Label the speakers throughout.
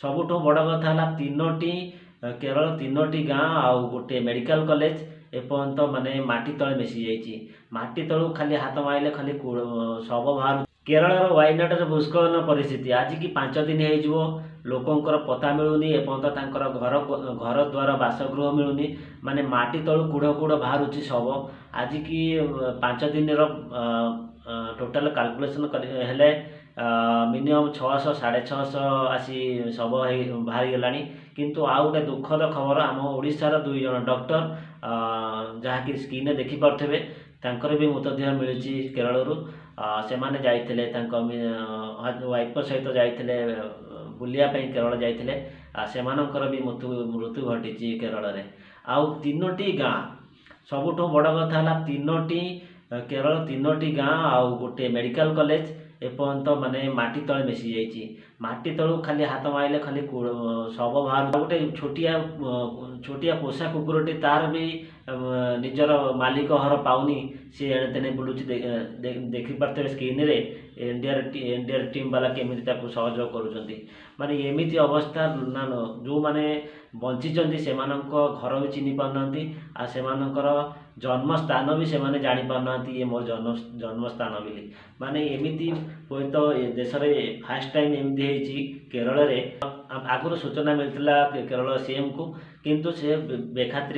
Speaker 1: सबुठ बड़ कथा है तीनोटी केरल तीनोटी गाँ आउ गोटे मेडिकल कॉलेज एपर्यंत माने माटी तले मिसी जाइए। माटी तलू खाली हाथ मारे खाली शव बाहर। केरल वायनाड भूस्खलन परिस्थिति आज की 5 दिन हो लोकंर पता मिलूनी एपर्यंत घर घर द्वार बासगृह मिलूनी माने माटी तलू कूड़ कूड़ बाहर शव आज की 5 दिन टोटाल कैलकुलेशन हेले मिनिमम 600 650 आसी शव बाहरी गला किंतु आउ गोटे दुखद खबर आम ओडिशार 2 जन डॉक्टर जहाँकि स्क्रीन देखिपे तांकर भी मृतदेह मिली केरल से माने जाइथिले वाइफ सहित जाइथिले बुलिया केरल जाइथिले सेमानंकर भी मृत्यु घटी केरल रे। आउ तीनोटी गाँ सबुठ बड़ कथा है तीनोटी केरल तीनोटी गाँ आउ गोटे मेडिकल कॉलेज एपर्यंत माने माटी तले मिसी जाइए। माटी तलू खाली हाथ मारे खाली शव बाहर। गोटे छोटिया पोषा कुकुरटी तार भी निजर मालिक हर पाऊनी सी एणे तेने बुलूची देखिपे स्क्रीन रे एनडीआर टीम वाला केमी सहयोग करुँच माने एमती अवस्था ना जो माने बंची से घर भी चिन्ह पाना से जन्म स्थान भी से जानी पाना ये मोर जन्म स्थान बोली माने एमती हुए तो देश में फास्ट टाइम एमती केरल रे आगुरी सूचना मिलता केरल सीएम को किंतु से बेखातिर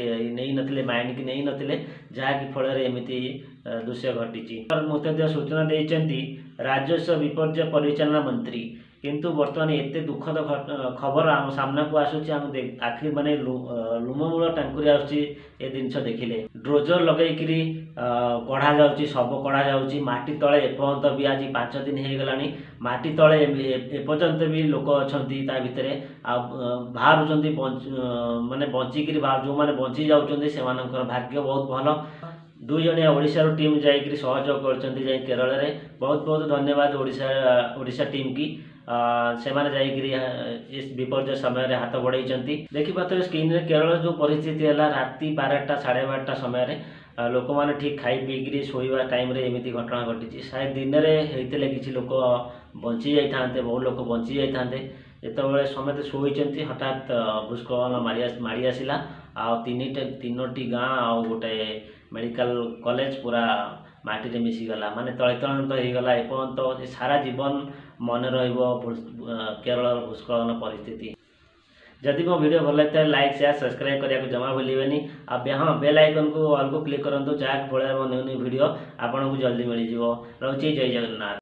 Speaker 1: नहीं नथिले माइंड की नहीं नथिले जहाँकि फल एमती दृश्य घटी। मृतदेह सूचना देती राजस्व विपर्य परिचालना मंत्री किंतु बर्तमान एते दुखद खबर आम सामना को आसूची आम आखिर माने लुममूल टांकुरी आसूची ए जिनस देखिले ड्रोजर लगेकरी कढ़ा जाउची सब कढ़ा जाउची माटी तले एपर्यंत भी आज 5 दिन हो गलानी माटी तले एपर्यंत भी लोक अछंती ता भितरे आ बाहर माने बंचिकी बाहर जो माने बंची जाउचंती सेमानकर भाग्य बहुत भल। 2 जणिया ओडिशा टीम जाइकरी सहयोग करछंती जाई केरल रे बहुत बहुत धन्यवाद ओडिशा टीम की से माने जाइकरी इस विपर्य समय हाथ बढ़ाई देखिए स्क्रीन रे केरल जो परिस्थिति है राति 12टा 12:30 समय लोक मैंने ठीक खाई पीकरी शोवा टाइम रे एमती घटना घटी शायद दिन में होते किसी लोक बंची जाते बहुत लोक बंची जाते जिते समस्त शोती हठात भूस्खलन माड़ी आसला तीनोटी गाँ आउ गोटे मेडिकल कॉलेज पूरा माटी रे मिसीगला माने तले तलांत होगला एपर्यंत सारा जीवन मन केरल भूस्खलन परिस्थिति। जदि मो वीडियो भल लगता है लाइक शेयर सब्सक्राइब करने को जमा भूलिए हाँ बेल आइकन को ऑल को क्लिक करूँ जहाँ फल मो न्यू न्यू वीडियो आपको जल्दी मिल जाए। रोचे जय जगन्नाथ।